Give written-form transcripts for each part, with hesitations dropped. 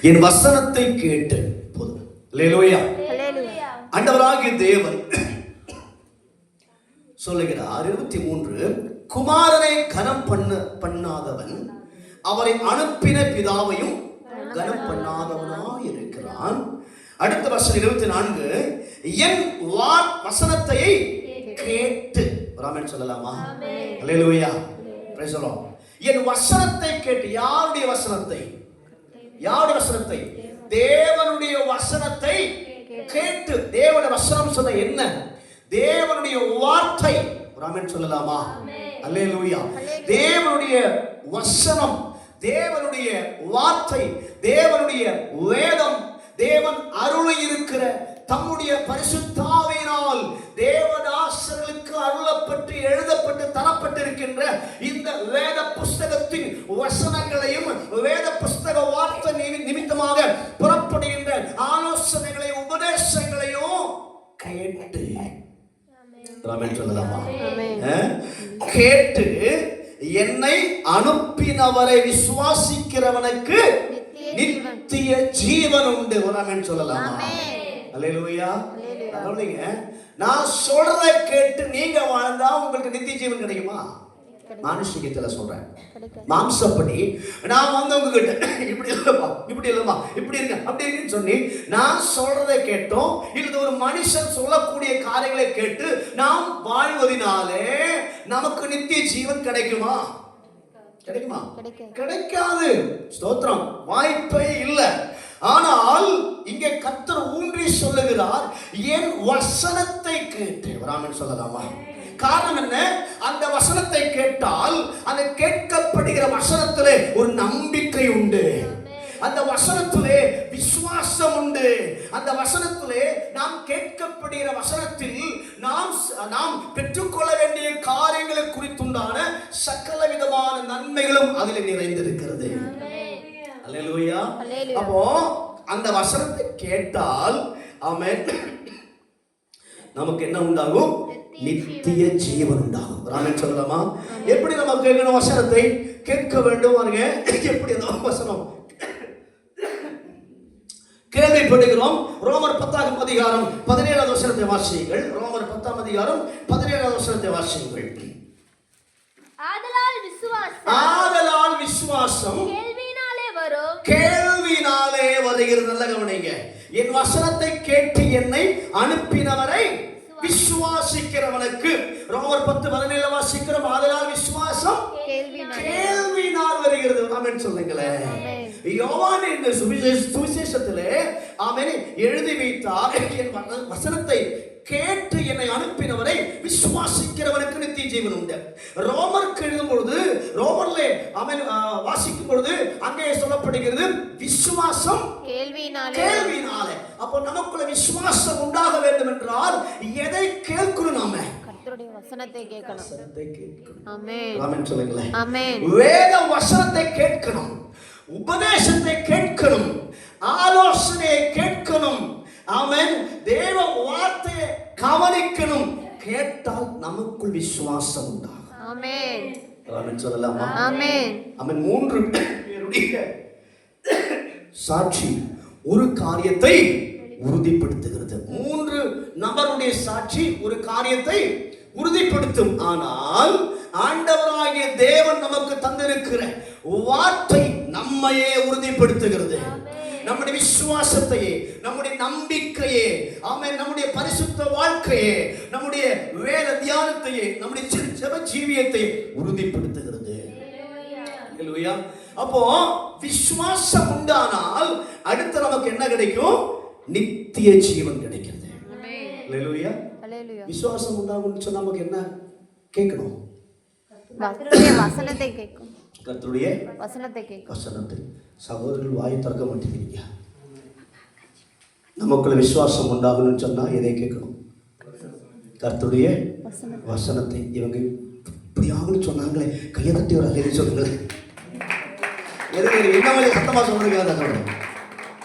என் வசனத்தை கேட்டு போதும். அல்லேலூயா. ஆண்டவராகிய தேவன் சொல்லுகிறார் 23, குமாரனை கனம் பண்ணாதவன் அவரை அனுப்பின பிதாவையும் கனம் பண்ணாதவனாய் இருக்கிறான். அடுத்த வசனம் 24, என் வசனத்தை கேட்டு ராமன் சொல்லலாமா? அல்லேலூயா. Praise the Lord. என் வசனத்தை கேட்டு, யாருடைய வசனத்தை? யாருடைய வசனத்தை? தேவனுடைய வசனத்தை கேட்டு. தேவனுடைய வசனம் சொன்ன என்ன? தேவனுடைய வார்த்தை. ராமன் சொல்லலாமா? அல்லேலூயா. தேவனுடைய வசனம், தேவனுடைய வார்த்தை, தேவனுடைய வேதம், தேவன் அருளி இருக்கிற தம்முடைய பரிசுத்த ஆவியினால் தேவதாசர்களுக்கு அருளப்பட்டு எழுதப்பட்டு தரப்பட்டிருக்கின்ற இந்த வேத புஸ்தகத்தின் வசனங்களையும் வேத புஸ்தக வார்த்தை நிமித்தமாக புறப்படுகின்ற ஆலோசனைகளையும் உபதேசங்களையும் கேட்டு சொல்லலாமா? கேட்டு என்னை அனுப்பினவரை விசுவாசிக்கிறவனுக்கு நித்திய ஜீவன் உண்டு. சொல்லலாமா? அல்லேலூயா. நான் சொல்றதை கேட்டு நீங்க வாழ்ந்தா உங்களுக்கு நித்திய ஜீவன் கிடைக்குமா? மானுஷிகத்துல சொல்றேன். மாம்சப்படி நான் வந்து உங்ககிட்ட இப்படி இல்லப்பா, இப்படி இல்லமா, இப்படி இருக்க, அப்படி இருக்குன்னு சொல்லி நான் சொல்றதை கேட்டோம் இல்ல ஒரு மனுஷன் சொல்லக்கூடிய காரியங்களை கேட்டு நாம் வாழ்வதினாலே நமக்கு நித்திய ஜீவன் கிடைக்குமா? கிடைக்குமா? கிடைக்காது. ஸ்தோத்திரம். வாய்ப்பே இல்லை. ஆனால் இங்கே கர்த்தர் ஊன்றி சொல்லுகிறார், என் வசனத்தை கேட்டு. ராமன் சொல்லலாமா? காரணம் என்ன? அந்த வசனத்தை கேட்டால் அந்த கேட்கப்படுகிற வசனத்திலே ஒரு நம்பிக்கை உண்டு, அந்த வசனத்திலே விசுவாசம் உண்டு, அந்த வசனத்திலே நாம் கேட்கப்படுகிற வசனத்தில் நாம் பெற்றுக்கொள்ள வேண்டிய காரியங்களை குறித்துண்டான சகல விதமான நன்மைகளும் அதில் நிறைந்திருக்கிறது. அல்லேலூயா. அப்போ அந்த வசனத்தை கேட்டால் ஆமென், நமக்கு என்ன உண்டாகும்? நித்திய ஜீவன் உண்டாகும். ராமன் சொல்லலாமா? எப்படி நம்ம கேட்கணும்? வசனத்தை கேட்க வேண்டும். எப்படி வசனம் கேள்விப்படுகிறோம். ரோமர் 10ஆம் அதிகாரம் 17ஆவது வசனத்தை வாசியுங்கள். ரோமர் 10ஆம் அதிகாரம் 17ஆவது வசனத்தை வாசியுங்கள். ஆதலால் விசுவாசம் கேள்வினாலே வருகிறது. நல்ல கவனிங்க. என் வசனத்தை கேட்டு என்னை அனுப்பினவரை விசுவாசிக்கிறவனுக்கு. ரோமர் 10:17 வாசிக்கிறோம். ஆதலால் விசுவாசம் கேள்வினால் வருகிறது. ஆமென் சொல்லுங்களேன். யோவான் இந்த சுவிசேஷத்திலே ஆமென் எழுதி வைத்தார், என் வசனத்தை கேட்டு என்னை அனுப்பினவரை விசுவாசிக்கிறவனுக்கு நித்திய ஜீவன் உண்டு. ரோமருக்கு எழுதும் பொழுது, ரோமர்ல ஆமென் வாசிக்கும் பொழுது அங்கே சொல்லப்படுகிறது விசுவாசம் கேள்வினாலே. அப்போ நமக்குள்ள விசுவாசம் உண்டாக வேண்டும் என்றால் எதை கேட்கணும்? நாம கர்த்தருடைய வசனத்தை கேட்கணும். ஆமென். ஆமென் சொல்லுங்களேன். ஆமென். வேத வசனத்தை கேட்கணும், உபதேசத்தை கேட்கணும், ஆலோசனையை கேட்கணும். ஆமென். தேவ வார்த்தையை கவனிக்கணும். கேட்டால் நமக்குள் விசுவாசம் உண்டாகும். ஆமென். ஆமென் சொல்லலாமா? ஆமென். ஆமென். 3 பேருடைய சாட்சி ஒரு காரியத்தை உறுதிப்படுத்துகிறது. 3 நபருடைய சாட்சி ஒரு காரியத்தை உறுதிப்படுத்தும். ஆனால் ஆண்டவராகிய தேவன் நமக்கு தந்திருக்கிற வார்த்தை நம்மையே உறுதிப்படுத்துகிறது. நம்முடைய விசுவாசத்தையே, நம்முடைய நம்பிக்கையே, ஆமென், நம்முடைய பரிசுத்த வாழ்க்கையே, நம்முடைய வேத தியானத்தையே, நம்முடைய ஜெப ஜீவியத்தை உறுதிப்படுத்துகிறது. ஹalleluya. அப்போ விசுவாசம் உண்டானால் அடுத்து நமக்கு என்ன கிடைக்கும்? நித்திய ஜீவன் கிடைக்கிறது. ஹalleluya. விசுவாசம் உண்டாகும்னு சொன்னா நமக்கு என்ன கேட்கணும்? கர்த்தருடைய வசனத்தை கேட்கணும். கர்த்தருடைய வசனத்தை கேட்கணும். வசனத்தை. சகோதரர்கள் வாயை திறக்க மாட்டேங்கிறீங்க. நமக்குள்ள விசுவாசம் உண்டாகணும்னு சொன்னா எதை கேட்கணும்? கர்த்தருடைய வசனத்தை. இவங்க இப்படி ஆகணும்னு சொன்னாங்களே, கையை தட்டி ஒரு அலையை சொல்லுங்களேன். என்ன மாதிரி சத்தமா சொல்றீங்க?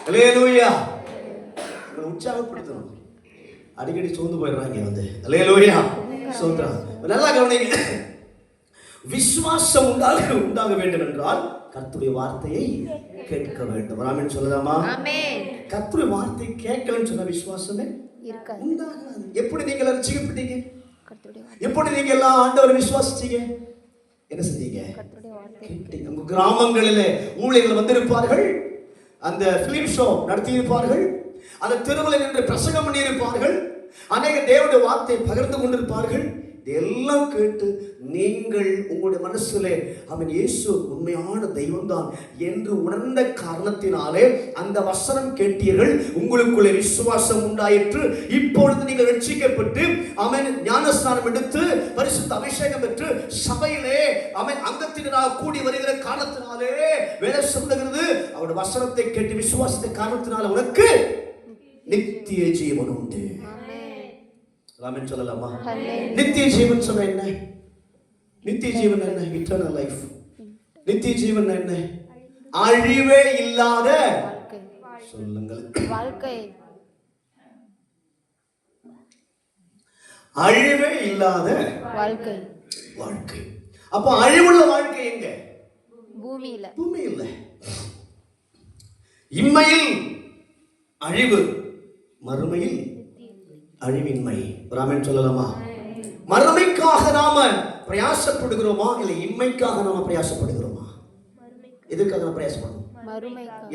அல்லேலூயா. உற்சாகப்படுத்தணும். அடிக்கடி சோர்ந்து போயிடுறாங்க வந்து. அல்லேலூயா. சோத்ரா. நல்லா கவனிங்க. விசுவாசம் உண்டாக வேண்டும் என்றால் கர்த்தருடைய வார்த்தையை கேட்க வேண்டும். ஆமென் சொல்லலாமா? ஆமென். கர்த்தருடைய வார்த்தை கேட்கலன்னு சொன்ன விசுவாசமே இருக்காது. உண்டாகாது. எப்படி நீங்கள் ரட்சிக்கப்பட்டீங்க? கர்த்தருடைய எப்படி நீங்க எல்லாம் ஆண்டவரை விசுவாசிச்சீங்க? என்ன செஞ்சீங்க? கர்த்தருடைய வார்த்தை கேட்டீங்க. உங்க கிராமங்களிலே ஊழியர்கள் வந்திருப்பார்கள், அந்த பிலிம் ஷோ நடத்தி இருப்பார்கள், அந்த தெருவில் நின்று பிரசங்கம் பண்ணி இருப்பார்கள், அநேக தேவனுடைய வார்த்தையை பகிர்ந்து கொண்டிருப்பார்கள். இதெல்லாம் கேட்டு நீங்கள் உங்களுடைய மனசிலே அவன் இயேசு உண்மையான தெய்வம்தான் என்று உணர்ந்த காரணத்தினாலே அந்த வசனம் கேட்டீர்கள், உங்களுக்குள்ளே விசுவாசம் உண்டாயிற்று. இப்பொழுது நீங்கள் ரட்சிக்கப்பட்டு அவன் ஞானஸ்நானம் எடுத்து பரிசுத்த அபிஷேகம் பெற்று சபையிலே அவன் அங்கத்தினராக கூடி வருகிற காரணத்தினாலே வேலை சொல்லுகிறது, அவருடைய வசனத்தை கேட்டு விசுவாசத்தை காரணத்தினால உனக்கு நித்திய ஜீவன் உண்டு. ஆமென் சொல்லலாமா? நித்திய ஜீவன் சொன்ன என்ன? நித்திய ஜீவன் என்ன? Eternal life. நித்திய ஜீவன் என்ன? அழிவே இல்லாத சொல்லுங்கள் வாழ்க்கை. அழிவே இல்லாத வாழ்க்கை. வாழ்க்கை. அப்ப அழிவுள்ள வாழ்க்கை எங்க? பூமியில. பூமி இல்ல. இம்மையில் அழிவு, மறுமையில் அழிவின்மை. ஆமென் சொல்லலாமா? மறுமைக்காக நாம பிரயாசப்படுகிறோமா இல்ல இம்மைக்காக நாம பிரயாசப்படுகிறோமா? எதற்காக நாம பிரயாசப்படணும்?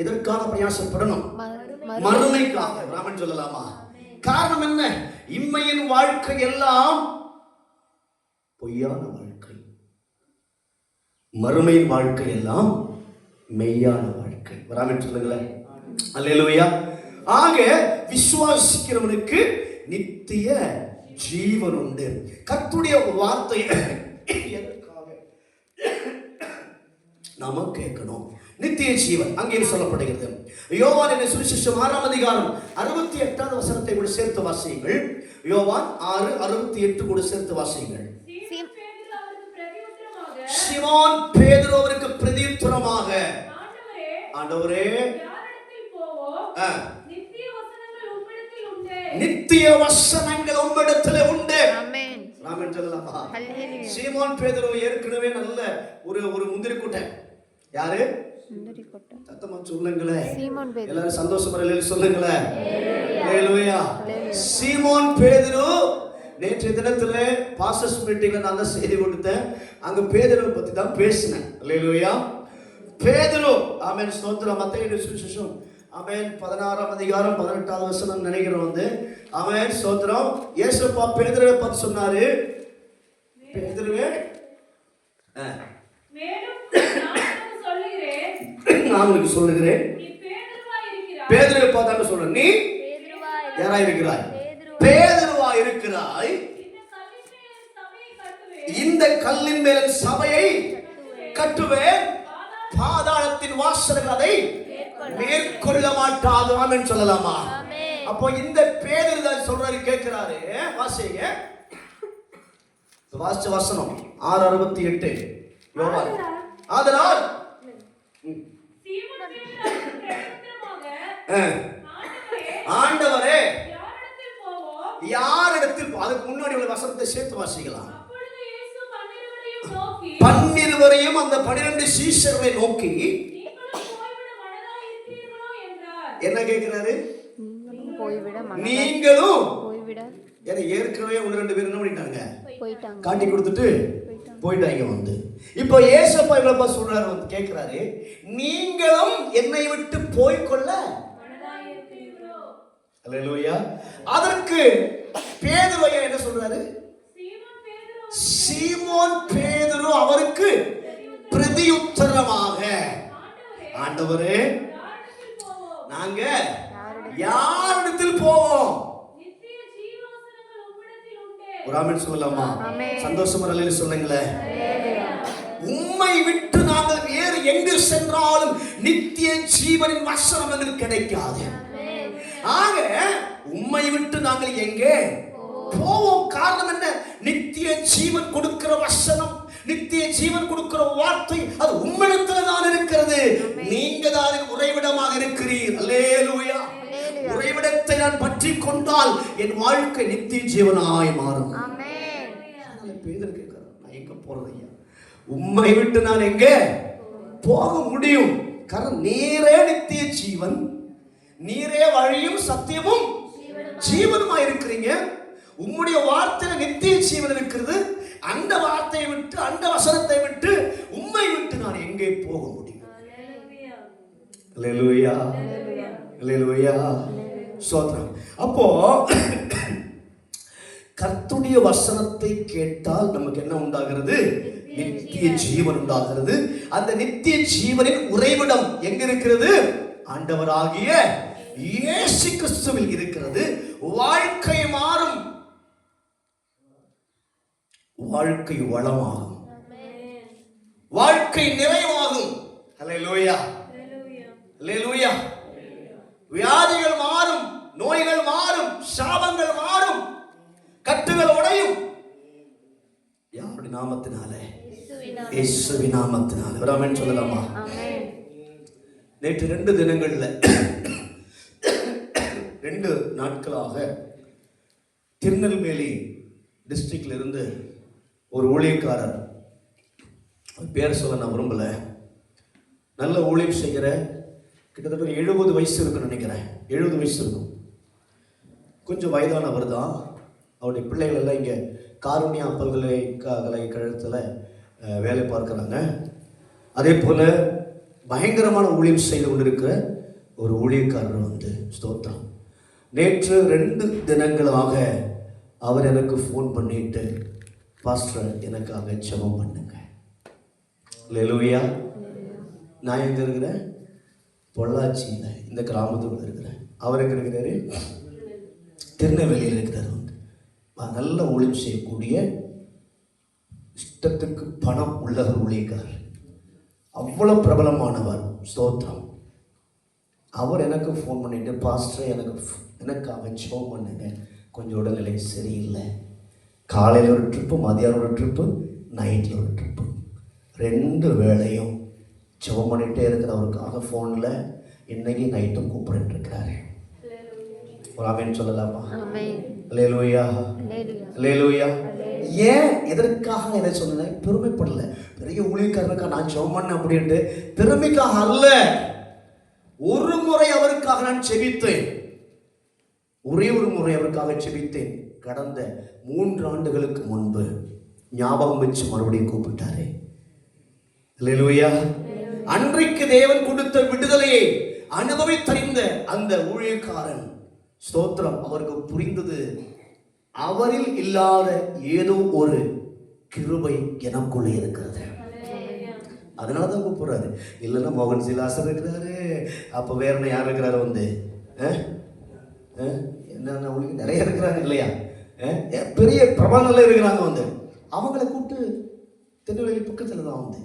எதற்காக பிரயாசப்படணும்? மறுமைக்காக. ஆமென் சொல்லலாமா? காரணம் என்ன? இம்மையின் வாழ்க்கை எல்லாம் பொய்யான வாழ்க்கை, மறுமையின் வாழ்க்கை எல்லாம் மெய்யான வாழ்க்கை. ஆமென் சொல்லுங்களேன். அல்லேலூயா. ஆக விசுவாசிக்கிறவனுக்கு நித்திய ஜீவன் உண்டு. கர்த்தருடைய வார்த்தையை எதற்காக நாம கேட்கணும்? நித்திய ஜீவன் அங்கே சொல்லப்படுகிறது. யோவான் சுவிசேஷம் 6ஆம் அதிகாரம் 68வது வசனத்தை கூட சேர்த்து வாசியுங்கள். யோவான் 6:68 கூட சேர்த்து வாசியுங்கள். சீமோன் பேதுரு அவருக்கு பிரதியுத்தரமாக, ஆண்டவரே நித்திய வசனங்கள் உம்மிடத்திலே உண்டு. ஆமென். ஆமென் சொல்லலாமா? ஹல்லேலூயா. சீமோன் பேதுரு ஏற்கனவே நல்ல ஒரு முந்திரி கொட்டை. யாரு? முந்திரி கொட்டை. சத்தமா சொல்லுங்களே. சீமோன் பேதுரு. எல்லாரும் சந்தோஷமா சொல்லுங்களே. ஹல்லேலூயா. சீமோன் பேதுரு நேற்றைய தினத்துல பாஸ்டர்ஸ் மீட்டிங்ல நான் தான் செய்தி கொடுத்தேன். அங்க பேதுருவை பத்தி தான் பேசினேன். ஹல்லேலூயா. பேதுரு. ஆமென் ஸ்தோத்திரம். மத்தேயு சுவிசேஷம் ஆமென் 16ஆம் அதிகாரம் 18வது வசனம் நினைக்கிறோம் வந்து. ஆமென் ஸ்தோத்திரம். இயேசுப்பா பேதுருவை பார்த்து சொன்னாரு, பேதுருவே நான் உங்களுக்கு சொல்லுகிறேன், பேதுருவை பார்த்து சொல்றேன், நீ யாரா இருக்கிறாய்? பேதுருவா இருக்கிறாய். இந்த கல்லின் மேல் சபையை கட்டுவேன், பாதாளத்தின் வாசல்கள் அதை மேற்கொள்ள மாட்டாது. ஆமென் சொல்லலாமா? அப்போ இந்த பேதுரு தான் சொல்றாரு, கேட்கிறாரு. வாசிங்க. வாசிச்ச வசனம் 6:68 யோவான். ஆதலால் ஆண்டவரே யாரிடத்தில், அதுக்கு முன்னாடி உள்ள வசனத்தை சேர்த்து வாசிக்கலாம். 12 அந்த 12 சீஷர்களை நோக்கி என்ன கேட்கிறாரு? நீங்களும் ஏற்கனவே 1-2 பேர் என்ன பண்ணிட்டாங்க? காட்டி கொடுத்துட்டு போயிட்டாங்க வந்து. இப்போ ஏசப்பா இவ்வளவு சொல்றாரு வந்து கேட்கிறாரு, நீங்களும் என்னை விட்டு போய்கொள்ள. அல்லேலூயா. அதற்கு பேதுரு என்ன சொல்றாரு? சீமோன் பேதுரு அவருக்கு பிரதியுத்தரமாக, ஆண்டவரே நாங்க யாரிடத்தில் போவோம்? ஒரு ஆமென் சொல்லலாமா? சந்தோஷமா அல்லேலூயா சொல்லுங்களேன். உம்மை விட்டு நாங்கள் வேறு எங்கு சென்றாலும் நித்திய ஜீவனின் வசனம் எங்களுக்கு கிடைக்காது. ஆக உம்மை விட்டு நாங்கள் எங்கே போவோம்? காரணம் என்ன? நித்திய ஜீவன் கொடுக்கிற வசனம், நித்திய ஜீவன் கொடுக்கிற வார்த்தை அது உம்மிடத்தில் தான் இருக்கிறது. நீங்க தான் உறைவிடமாக இருக்கிறீர். அல்லேலூயா. உறைவிடத்தை நான் பற்றி கொண்டால் என் வாழ்க்கை நித்திய ஜீவனாய் மாறும். பேதுரு கேட்கிறார், நான் எங்க போறது ஐயா? உம்மை விட்டு நான் எங்க போக முடியும்? காரணம் நீரே நித்திய ஜீவன், நீரே வழியும் சத்தியமும் ஜீவனுமா இருக்கிறீங்க. உம்முடைய வார்த்தையில நித்திய ஜீவன் இருக்கிறது. அந்த வார்த்தையை விட்டு, அந்த வசனத்தை விட்டு, உம்மை விட்டு நான் எங்கே போக முடியும்? அல்லேலூயா, அல்லேலூயா, ஸ்தோத்திரம். அப்போ கர்த்தருடைய வசனத்தை கேட்டால் நமக்கு என்ன உண்டாகிறது? நித்திய ஜீவன் உண்டாகிறது. அந்த நித்திய ஜீவனின் உறைவிடம் எங்க இருக்கிறது? ஆண்டவராகிய இயேசு கிறிஸ்துவில் இருக்கிறது. வாழ்க்கை மாறும், வாழ்க்கை வளமாகும், வாழ்க்கை நிறைவாகும். அல்லேலூயா, அல்லேலூயா. வியாதிகள் மாறும், நோய்கள் மாறும், சாபங்கள் மாறும், கட்டுகள் உடையும். யாருடைய நாமத்தினாலே? இயேசுவின் நாமத்தினாலே. ஒரு ஆமென் சொல்லலாமா? நேற்று 2 தினங்கள்ல 2 நாட்களாக திருநெல்வேலி டிஸ்ட்ரிக்ட்ல இருந்து ஒரு ஊழியக்காரர், பேர் சொல்ல நான் விரும்பல, நல்ல ஊழியம் செய்கிற, கிட்டத்தட்ட 70 வயசு இருக்குன்னு நினைக்கிறேன், 70 வயசு இருக்கும், கொஞ்சம் வயதானவர் தான். அவருடைய பிள்ளைகள் எல்லாம் இங்கே காருண்யா பல்கலைக்கழகத்தில் வேலை பார்க்குறாங்க. அதே போல் பயங்கரமான ஊழியம் செய்து கொண்டிருக்கிற ஒரு ஊழியக்காரர் வந்து, ஸ்தோத்திரம், நேற்று 2 தினங்களாக அவர் எனக்கு ஃபோன் பண்ணிட்டு, பாஸ்டர் எனக்காக ஜெபம் பண்ணுங்க. அல்லேலூயா. நான் எங்கே இருக்கிறேன்? பொள்ளாச்சியில் இந்த கிராமத்துக்குள்ள இருக்கிறேன். அவர் எங்கே இருக்கிறாரு? திருநெல்வேலியில் இருக்கிறார். வந்து நல்ல ஊழியம் செய்யக்கூடிய, இஷ்டத்துக்கு பணம் உள்ளவர் ஊழியக்காரர், அவ்வளோ பிரபலமானவர், ஸ்தோத்திரம். அவர் எனக்கு ஃபோன் பண்ணிட்டு, பாஸ்டர் எனக்காக ஜெபம் பண்ணுங்க, கொஞ்சம் உடல்நிலை சரியில்லை, காலையில் ஒரு ட்ரிப்பு, மதியானம் ஒரு ட்ரிப்பு, நைட்டில் ஒரு ட்ரிப்பு, 2 வேளையும் ஜெபம் பண்ணிகிட்டே இருக்கிறவருக்காக ஃபோனில் இன்னைக்கு நைட்டும் கூப்பிட்டு இருக்கிறாரு. ஒரு ஆமென் சொல்லலாமா? அல்லேலூயா, அல்லேலூயா. ஏன், எதற்காக இதை சொன்னேன்? பெருமைப்படல, பெரிய ஊழியக்காரனுக்காக நான் ஜெபம் பண்ணேன் அப்படின்ட்டு பெருமைக்காக அல்ல. ஒரு முறை அவருக்காக நான் செபித்தேன், ஒரே ஒரு முறை அவருக்காக செபித்தேன். கடந்த 3 ஆண்டுகளுக்கு முன்பு ஞாபகம் வச்சு மறுபடியும் கூப்பிட்டாரு. அல்லேலூயா. அன்றைக்கு தேவன் கொடுத்த விடுதலையை அனுபவித்தறிந்த அந்த ஊழியக்காரன், ஸ்தோத்திரம், அவருக்கு புரிந்தது, அவரில் இல்லாத ஏதோ ஒரு கிருபை எனக்குள்ளே இருக்கிறது. அதனாலதான் கூப்பிடுறாரு. இல்லைன்னா மோகன் சிலாசர் இருக்கிறாரு, அப்ப வேற யார் இருக்கிறாரு? வந்து என்ன உங்களுக்கு நிறைய இருக்கிறாங்க இல்லையா? பெரிய பிரபலங்கள் இருக்கிறாங்க. வந்து அவங்களை கூப்பிட்டு திருநெல்வேலி பக்கத்துல தான் வந்து,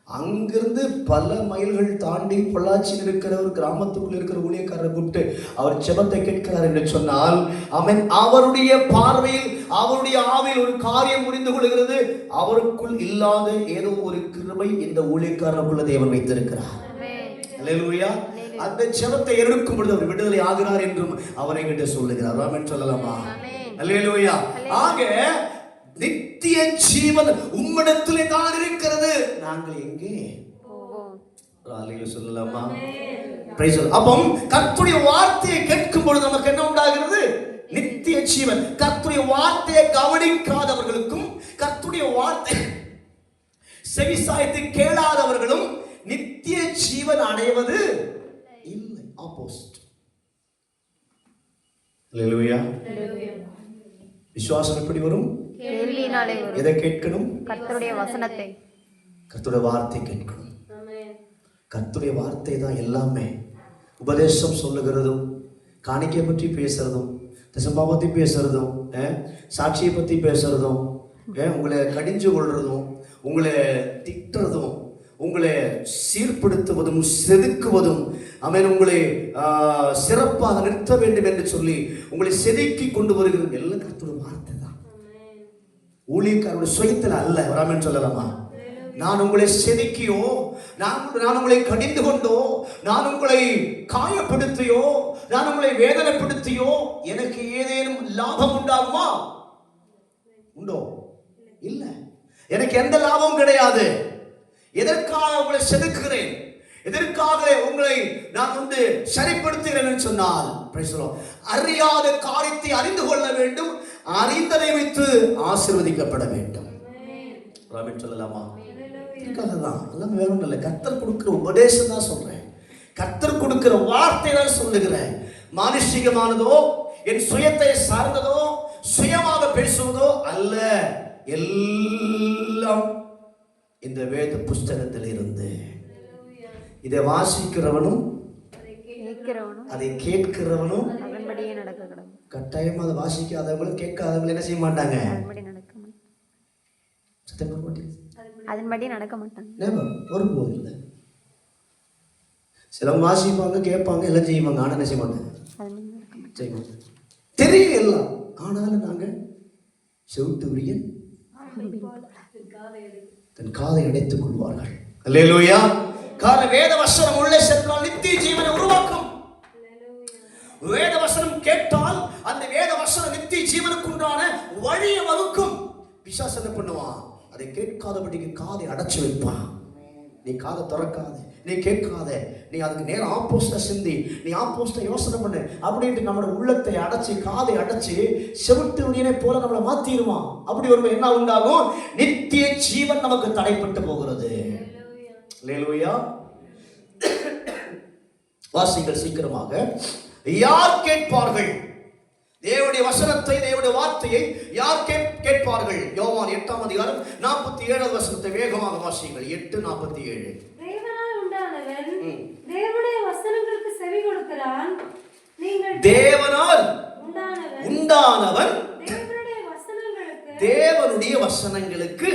அங்கிருந்து பல மைல்கள் தாண்டி பொள்ளாச்சியில் இருக்கிற ஒரு கிராமத்துக்குள்ள இருக்கிற ஊழியக்காரரை கூப்பிட்டு அவர் ஜெபத்தை கேட்கிறார் என்று சொன்னால், அவன் அவருடைய பார்வையில், அவருடைய ஆவியில் ஒரு காரியம் புரிந்து கொள்கிறது. அவருக்குள் இல்லாத ஏதோ ஒரு கிருபை இந்த ஊழியக்காரனுக்குள்ள தேவன் வைத்திருக்கிறார். அல்லேலூயா. அந்த ஜெபத்தை எடுக்கும் பொழுது அவர் விடுதலை ஆகிறார் என்றும் அவர் என்கிட்ட சொல்லுகிறார். ஆமென் சொல்லலாமா? அல்லேலூயா. ஆக நித்திய ஜீவன் உம்மிடத்திலே தான் இருக்கிறது. நாங்கள் எங்கே சொல்லலாமா? அப்போ கர்த்தருடைய வார்த்தையை கேட்கும் பொழுது நமக்கு என்ன உண்டாகிறது? நித்திய ஜீவன். கர்த்தருடைய வார்த்தையை கவனிக்காதவர்களுக்கும் கர்த்தருடைய வார்த்தை செவிசாய்த்து கேளாதவர்களும் நித்திய ஜீவன் அடைவது இல்லை. ஆப்போசிட். அல்லேலூயா. விசுவாசம் எப்படி வரும்? கேள்வியினாலே வரும். எதை கேட்கணும்? கர்த்தருடைய வசனத்தை, கர்த்தருடைய வார்த்தை கேட்கணும். கர்த்தருடைய வார்த்தை தான் எல்லாமே. உபதேசம் சொல்லுகிறதும், காணிக்கை பற்றி பேசுறதும், தசம்பா பற்றி பேசுறதும், சாட்சியை பற்றி பேசுறதும், உங்களை கடிஞ்சு கொள்றதும், உங்களை திட்டுறதும், உங்களை சீர்படுத்துவதும், செதுக்குவதும், அவன் உங்களை சிறப்பாக நிறுத்த வேண்டும் என்று சொல்லி உங்களை செதுக்கி கொண்டு வருகிறது எல்லாம் கர்த்தருடைய வார்த்தை தான். ஊழியக்காரருடைய சுயத்தில் அல்ல. வராமன்னு சொல்லலாமா? நான் உங்களை செதுக்கியோ, நான் உங்களை கடிந்து கொண்டோ, நான் உங்களை காயப்படுத்தியோ, நான் உங்களை வேதனைப்படுத்தியோ எனக்கு ஏதேனும் லாபம் உண்டாகுமா? உண்டோ? இல்லை. எனக்கு எந்த லாபமும் கிடையாது. எதற்காக உங்களை செதுக்குகிறேன்? எதற்காக உங்களை நான் சரிப்படுத்துகிறேன் சொன்னால், அறியாத காரியத்தை அறிந்து கொள்ள வேண்டும், அறிந்ததை வைத்து ஆசீர்வதிக்கப்பட வேண்டும். ஆமென் சொல்லலாமா? இதுக்காகதான் எல்லாம் வேற ஒன்றும் இல்லை. கர்த்தர் கொடுக்கிற உபதேசம் தான் சொல்றேன், கர்த்தர் கொடுக்கிற வார்த்தை தான் சொல்லுகிறேன். மானுஷிகமானதோ என் சுயத்தை சார்ந்ததோ சுயமாக பேசுவதோ அல்ல, எல்லாம் இந்த வேத புஸ்தகத்தில் இருந்து இதை வாசிக்கிறவனும் அதை கேட்கிறவனும் அதன்படியே நடக்க கடவுள். கட்டாயம் அதை வாசிக்காதவங்களும் கேட்காதவங்களும் என்ன செய்ய மாட்டாங்க? அதன்படி நடக்க மாட்டாங்க. ஒருபோதும் இல்லை. சிலவங்க வாசிப்பாங்க, கேட்பாங்க, எல்லாம் செய்வாங்க, ஆனா என்ன செய்ய மாட்டாங்க? செய்வாங்க, தெரியும் எல்லாம், ஆனாலும் நாங்க செவிட்டு உரியன் தன் காதை அடைத்துக் கொள்வார்கள். அல்லேலூயா. காரணம் வேத வசனம் உள்ளே சென்றால் நித்திய ஜீவனை உருவாக்கும். வேத வசனம் கேட்டால் அந்த வேத வசனம் நித்திய ஜீவனுக்கு உண்டான வழியை வகுக்கும். பிசாசு என்ன பண்ணுவான்? அதை கேட்காதபடிக்கு காதை அடைச்சு வைப்பான். நீ காதை திறக்காத, நீ கேட்காத, நீ அதுக்கு நேரம் ஆப்போசிட்டா சிந்தி, நீ ஆப்போசிட்டா யோசனை பண்ணு அப்படின்ட்டு நம்மளோட உள்ளத்தை அடைச்சி, காதை அடைச்சி செவிட்டு உரியனை போல நம்மளை மாத்திடுவான். அப்படி ஒரு என்ன உண்டாகும்? நித்திய ஜீவன் நமக்கு தடைப்பட்டு போகிறது. அல்லேலூயா. வாசிங்கள் சீக்கிரமாக. யார் கேட்பார்கள் தேவனுடைய வசனத்தை, தேவனுடைய வார்த்தையை? யார் கேட்பார்கள்? யோவான் 8ஆம் அதிகாரம் 47வது வசனத்தை வேகமாக வாசிங்கள். 8:47. தேவனால் உண்டானவன் தேவனுடைய வசனங்களுக்கு செவி கொடுக்கிறான். நீங்கள் தேவனால் உண்டானவன் தேவனுடைய வசனங்களுக்கு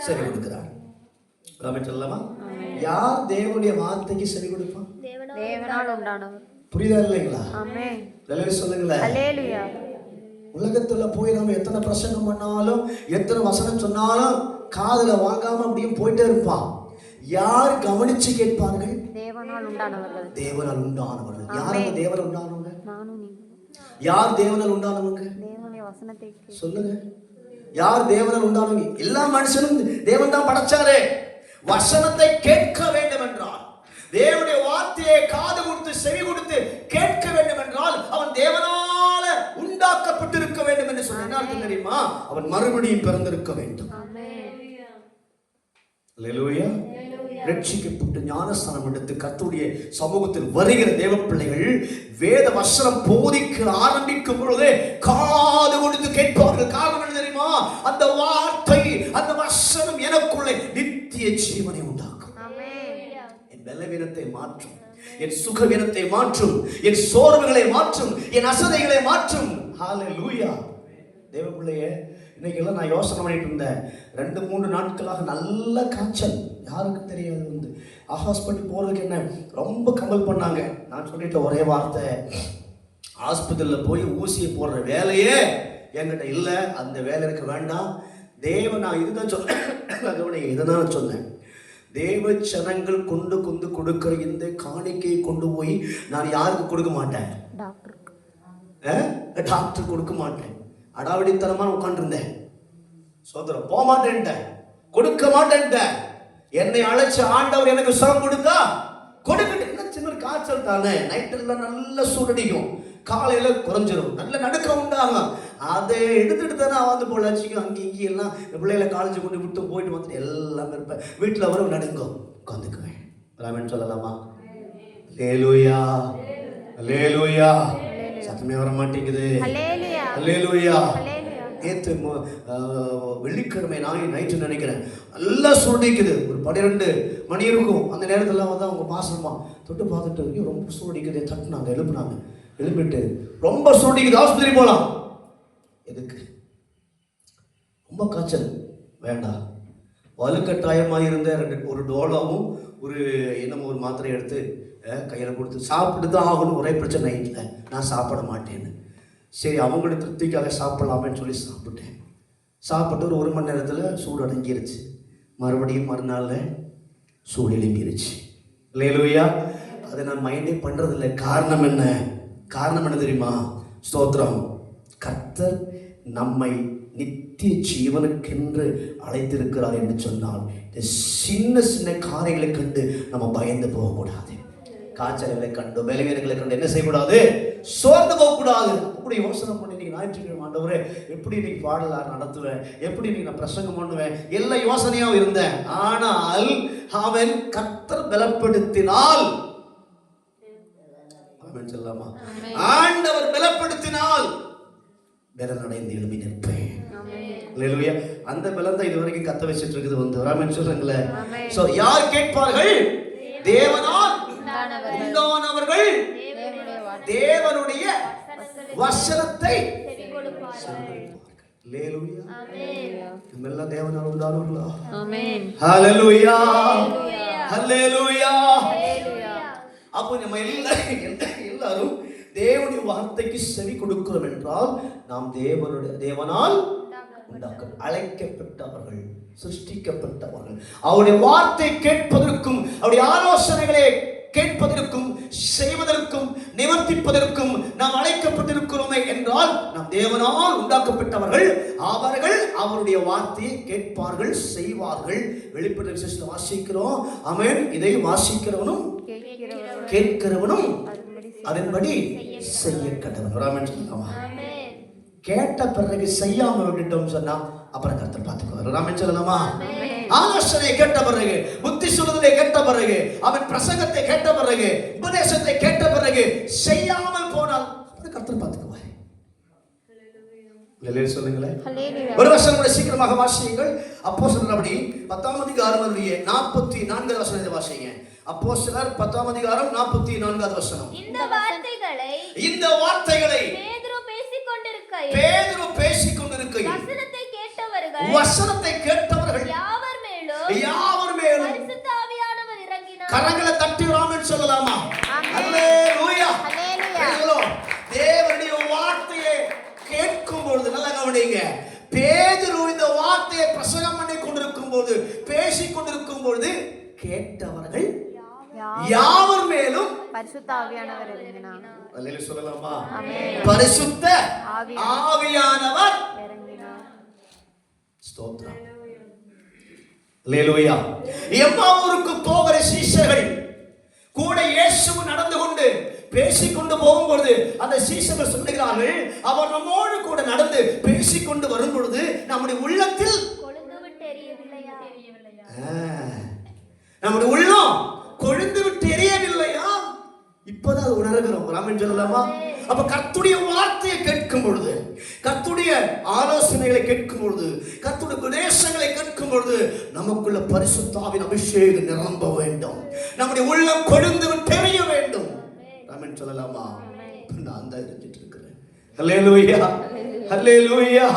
செவி கொடுக்கிறான். ஆமென் சொல்லலாமா? யார் தேவனுடைய வார்த்தைக்கு செவி கொடுப்பான்? தேவனால் உண்டானவர். புரியுதா இல்லைங்களா? ஆமென். சொல்லுங்களேன். அல்லேலூயா. உலகத்துல போய் நம்ம எத்தனை பிரசங்கம் பண்ணாலும், எத்தனை வசனம் சொன்னாலும் காதுல வாங்காம அப்படியே போயிட்டே இருப்பான். யார் கவனிச்சு கேட்பார்கள்? தேவனால் உண்டானவர்கள். தேவனால் உண்டானவர்கள். யார் அந்த தேவனால் உண்டானவங்க? நானும் நீங்க. யார் தேவனால் உண்டானவங்க? தேவனுடைய வசனத்தை சொல்லுங்க. யார் தேவனால் உண்டானவங்க? எல்லா மனுஷனும் தேவன் தான் படைச்சாரே. வசனத்தை கேட்க வேண்டும் என்றால், தேவனுடைய வார்த்தையை காது கொடுத்து செவி கொடுத்து கேட்க வேண்டும் என்றால், அவன் தேவனால உண்டாக்கப்பட்டிருக்க வேண்டும் என்று சொன்ன என்ன அர்த்தம் தெரியுமா? அவன் மறுபடியும் பிறந்திருக்க வேண்டும். அல்லேலூயா. ரட்சிக்கப்பட்டு ஞானஸ்தானம் எடுத்து கர்த்தருடைய சமூகத்தில் வருகிற தேவ பிள்ளைகள் வேத வசனம் போதிக்க ஆரம்பிக்கும் பொழுதே காது கொடுத்து கேட்பார்கள். காரணம் என்ன தெரியுமா? அந்த வார்த்தை, அந்த வசனம் எனக்குள்ளே நித்திய ஜீவனை உண்டாக்கும். என் பலவீனத்தை மாற்றும், என் சுகவீனத்தை மாற்றும், என் சோர்வுகளை மாற்றும், என் அசதைகளை மாற்றும். ஹல்லேலூயா. தேவ பிள்ளையே, இன்னைக்கு எல்லாம் நான் யோசனை பண்ணிட்டு இருந்தேன். 2-3 நாட்களாக நல்ல காய்ச்சல். யாருக்கு தெரியாது? ஹாஸ்பிட்டல் போறதுக்கு என்ன ரொம்ப கம்பல் பண்ணாங்க. நான் சொல்லிட்ட ஒரே வார்த்தை, ஹாஸ்பிட்டலில் போய் ஊசியை போடுற வேலையே என்கிட்ட இல்லை, அந்த வேலை எனக்கு வேண்டாம். நான் இதுதான் சொன்னேன், இதுதான் சொன்னேன். தேவ ஜனங்கள் கொண்டு கொடுக்கிற இந்த காணிக்கையை கொண்டு போய் நான் யாருக்கு கொடுக்க மாட்டேன்? டாக்டர் கொடுக்க மாட்டேன். அடாவடித்தனமா உட்காந்துருந்தேன். சோதரம் போக மாட்டேன்ட்டேன், கொடுக்க மாட்டேன்ட்டேன். என்னை அழைச்ச ஆண்டவர் எனக்கு சுகம் கொடுத்தா கொடுக்கட்டு. சின்ன காய்ச்சல் தானே, நைட்டெல்லாம் நல்ல சூடடிக்கும், காலையில குறைஞ்சிரும், நல்ல நடுக்கம் உண்டாகும். அதை எடுத்துட்டு தானே பொள்ளாச்சிக்கும் அங்கே இங்கே எல்லாம் பிள்ளைகளை காலேஜ் கொண்டு விட்டு போயிட்டு வந்துட்டு எல்லாம் இருப்பேன். வீட்டில் வரும் நடுங்கும், உட்காந்துக்குவேன். ராமன் சொல்லலாமா? அல்லேலூயா, அல்லேலூயா. சத்தமே வர மாட்டேங்குது. அல்லேலூயா. நேற்று வெள்ளிக்கிழமை நைட்டு நினைக்கிறேன், நல்லா சூடிக்குது. ஒரு 12 மணி இருக்கும். அந்த நேரத்தில் வந்து அவங்க மாசமா தொட்டு பார்த்துட்டு ரொம்ப சூடிக்குது, தட்டுனாங்க, எழுப்புனாங்க. எழுப்பிட்டு ரொம்ப சூடிக்குது, ஆஸ்பத்திரி போகலாம். எதுக்கு? ரொம்ப காய்ச்சல் வேண்டாம். வலுக்கட்டாயமாக இருந்த ஒரு டோலாவும் ஒரு என்னமோ ஒரு மாத்திரை எடுத்து கையில் கொடுத்து சாப்பிட்டு தான் ஆகணும். ஒரே பிரச்சனை இல்லை, நான் சாப்பிட மாட்டேன்னு. சரி, அவங்களோட திருப்திக்காக சாப்பிடலாமேன்னு சொல்லி சாப்பிட்டேன். சாப்பிட்டு ஒரு 1 மணி நேரத்தில் சூடு அடங்கிருச்சு. மறுபடியும் மறுநாளில் சூடு எழும்பிருச்சு. அல்லேலூயா. அதை நான் மைண்டே பண்ணுறதில்லை. காரணம் என்ன தெரியுமா? ஸ்தோத்திரம். கர்த்தர் நம்மை நித்திய ஜீவனுக்கென்று அழைத்திருக்கிறார் என்று சொன்னால் இந்த சின்ன சின்ன காரியங்களை கண்டு நம்ம பயந்து போகக்கூடாது. காய்ச்சல்களை கண்டு பலவீனங்களை கண்டு என்ன செய்யக்கூடாது? சோர்ந்து போகக்கூடாது. அப்படி யோசனை பண்ணி நீங்க ஞாயிற்றுக்கிழமை ஆண்டவரே எப்படி நீங்க பாடலாம் நடத்துவேன், எப்படி நீங்க நான் பிரசங்கம் பண்ணுவேன், எல்லா யோசனையாவும் இருந்தேன். ஆனால் அவன் கர்த்தர் பலப்படுத்தினால், அவன் சொல்லாமா, ஆண்டவர் பலப்படுத்தினால் பலன் அடைந்து எழுப்பி நிற்பேன். அல்லேலூயா. அந்த பலன் தான் இது வரைக்கும் கத்த வச்சிட்டு இருக்குது வந்து ராமன் சொல்றாங்களே. சோ யார் கேட்பார்கள்? தேவனால் உண்டானவர்கள் தேவனுடைய வசனத்தை அல்லேலூயா. நம்மெல்லாம் தேவனால் உண்டானவர்களா? ஆமென். ஹல்லேலூயா, ஹல்லேலூயா. அப்போ நம்ம எல்லாரும் தேவனுடைய வார்த்தைக்கு செவி கொடுக்கிறோம் என்றால் நாம் தேவனால் அழைக்கப்பட்டவர்கள், சிருஷ்டிக்கப்பட்டவர்கள். அவருடைய வார்த்தை கேட்பதற்கும் அவருடைய ஆலோசனைகளை கேட்பதற்கும் செய்வதற்கும் நிவர்த்திப்பதற்கும் நாம் அழைக்கப்பட்டிருக்கிறோமே என்றால் நாம் தேவனால் உண்டாக்கப்பட்டவர்கள். அவர்கள் அவருடைய வார்த்தையை கேட்பார்கள், செய்வார்கள். வெளிப்பட்ட விசேஷத்தை வாசிக்கிறோம். ஆமென். இதை வாசிக்கிறவனும் கேட்கிறவனும் அதன்படி செய்ய கடவன். ஆமென் சொல்லலாமா? கேட்ட பிறகு செய்யாம விட்டுட்டோம் சொன்னா அப்புறம் கர்த்தர் பார்த்துக்குவார். ராமன் சொல்லலாமா? ஆலோசனை கேட்ட பிறகு, புத்தி சொல்லுதலை கேட்ட பிறகு, அவன் பிரசங்கத்தை கேட்ட பிறகு, உபதேசத்தை கேட்ட பிறகு செய்யாமல் போனால் அப்புறம் கர்த்தர் பார்த்துக்குவார். சொல்லுங்களேன். ஒரு வருஷம் கூட சீக்கிரமாக வாசியுங்கள். அப்போஸ்தலர் அப்படி 10ஆம் அதிகாரம் 44வது வசனத்தை வாசிங்க. அப்போஸ்தலர் 10ஆம் அதிகாரம் 44வது வசனம். இந்த வார்த்தைகளை பேதுரு பேசிக்கொண்டிருக்கையில் வசனத்தை கேட்டவர்கள் யாவர் மேலும் பரிசுத்த ஆவியானவர் இறங்கினார். கரங்களை தட்டி ராமன் சொல்லலாமா? அல்லேலூயா. தேவனுடைய வார்த்தையை கேட்கும் பொழுது நல்லா கவனிங்க. பேதுரு இந்த வார்த்தையை பிரசங்கம் பண்ணி கொண்டிருக்கும் போது, பேசிக் கொண்டிருக்கும் பொழுது கேட்டவர்கள் யாவர் மேலும் பரிசுத்த ஆவியானவர் இறங்கினார். அல்லேலூயா சொல்லலாமா? ஆமென். பரிசுத்த ஆவியானவர் இறங்கினார். ஸ்தோத்திரம். அல்லேலூயா. எம்மாவூருக்கு போகிற சீஷர்கள் கூட இயேசு நடந்து கொண்டு பேசிக்கொண்டு போகும்போது அந்த சீஷர்கள் சொல்லுகிறார்கள், அவர் நம்மோடு கூட நடந்து பேசிக்கொண்டு வரும் பொழுது நம்முடைய உள்ளத்தில் நம்முடைய உள்ளம் கொழுந்து விட்டு எரியவில்லையா? இப்பதான் உணர்கிறோம். ராமன் சொல்லலாமா? அப்ப கர்த்தருடைய வார்த்தையை கேட்கும் பொழுது, கர்த்தருடைய ஆலோசனைகளை கேட்கும் பொழுது, கர்த்தருடைய உபதேசங்களை கேட்கும் பொழுது நமக்குள்ள பரிசுத்த ஆவியின் அபிஷேகம் நிரம்ப வேண்டும். நம்முடைய உள்ளம் கொழுந்து விட்டு எரிய வேண்டும். ராமன் சொல்லலாமா? நான் தான் இருந்துட்டு இருக்கிறேன். அல்லேலூயா, அல்லேலூயா.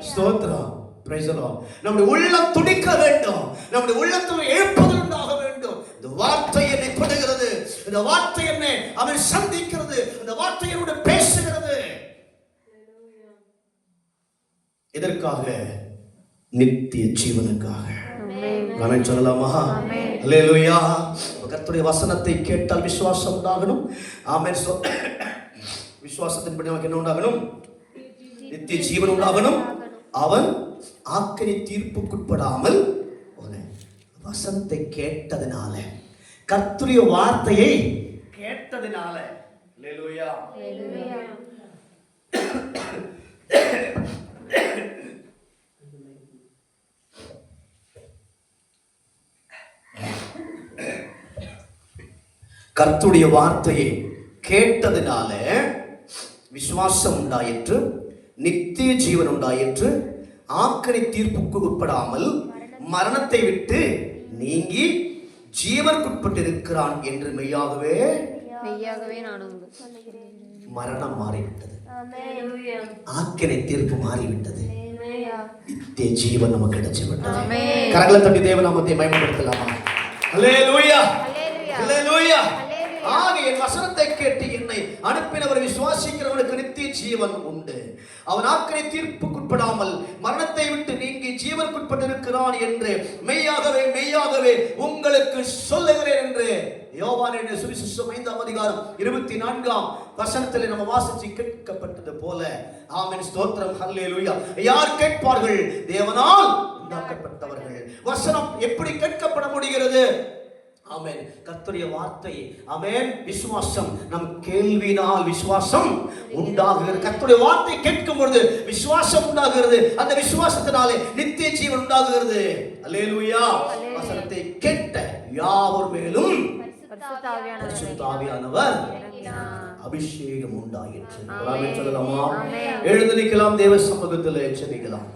ஸ்தோத்திரம். Praise the Lord. நம்முடைய உள்ளம் துடிக்க வேண்டும். நம்முடைய உள்ளத்தில் எழுப்புதல் உண்டாக வேண்டும். இந்த வார்த்தை என்னை படுகிறது, இந்த வார்த்தை என்னை அவன் சந்திக்கிறது, இந்த வார்த்தை என்னோட பேசுகிறது. இதற்காக நித்திய ஜீவனுக்காக. ஆமென் சொல்லலாமா? அல்லேலூயா. கர்த்தருடைய வசனத்தை கேட்டால் விசுவாசம் உண்டாகணும். ஆமென். விசுவாசத்தின்படி நமக்கு என்ன உண்டாகணும்? நித்திய ஜீவன் உண்டாகணும். அவன் ஆக்கினை தீர்ப்புக்குட்படாமல் வசனத்தை கேட்டதினால, கர்த்தருடைய வார்த்தையை கேட்டதினால, அல்லேலூயா. கர்த்தருடைய வார்த்தையை கேட்டதினால விசுவாசம் உண்டாயிற்று, நித்திய ஜீவன் உண்டாயிற்று, ஆக்கினை தீர்ப்புக்கு உட்படாமல் மரணத்தை விட்டு நீங்கி ஜீவனுக்குட்பட்டிருக்கிறான் என்று மெய்யாகவே நான் மரணம் மாறிவிட்டது, ஆக்கினை தீர்ப்பு மாறிவிட்டது, நித்திய ஜீவன் நமக்கு கிடைச்சு விட்டது. கரங்களை தட்டி தேவ நாமத்தை மகிமைப்படுத்தலாமா? அல்லேலூயா, அல்லேலூயா. ஆக என் வசனத்தை கேட்டு என்னை அனுப்பினவர் விசுவாசிக்கிறவனுக்கு நித்திய ஜீவன் உண்டு. அவன் ஆக்கினை தீர்ப்புக்குட்படாமல் மரணத்தை விட்டு நீங்கி ஜீவன் ஜீவனுக்குட்பட்டிருக்கிறான் என்று மெய்யாகவே மெய்யாகவே உங்களுக்கு சொல்லுகிறேன் என்று யோவானின் சுவிசேஷம் 5ஆம் அதிகாரம் 24ஆம் வசனத்திலே நம்ம வாசிச்சு கேட்கப்பட்டது போல. ஆமென், ஸ்தோத்திரம், ஹல்லேலூயா. யார் கேட்பார்கள்? தேவனால் உண்டாக்கப்பட்டவர்கள். வசனம் எப்படி கேட்கப்பட முடிகிறது? ஆமென், கர்த்தருடைய வார்த்தை. ஆமென், விசுவாசம். நம் கேள்வினால் விசுவாசம் உண்டாகுகிறது. கர்த்தருடைய வார்த்தை கேட்கும் பொழுது விசுவாசம் உண்டாகிறது. அந்த விசுவாசத்தினாலே நித்திய ஜீவன் உண்டாகுகிறது. அல்லேலூயா. வசனத்தை கேட்ட யாவர் மேலும் பரிசுத்த ஆவியானவர் அபிஷேகம் உண்டாயிற்று. சொல்லலாமா? எழுந்து நிற்கலாம், தேவ சமூகத்தில் செபிக்கலாம்.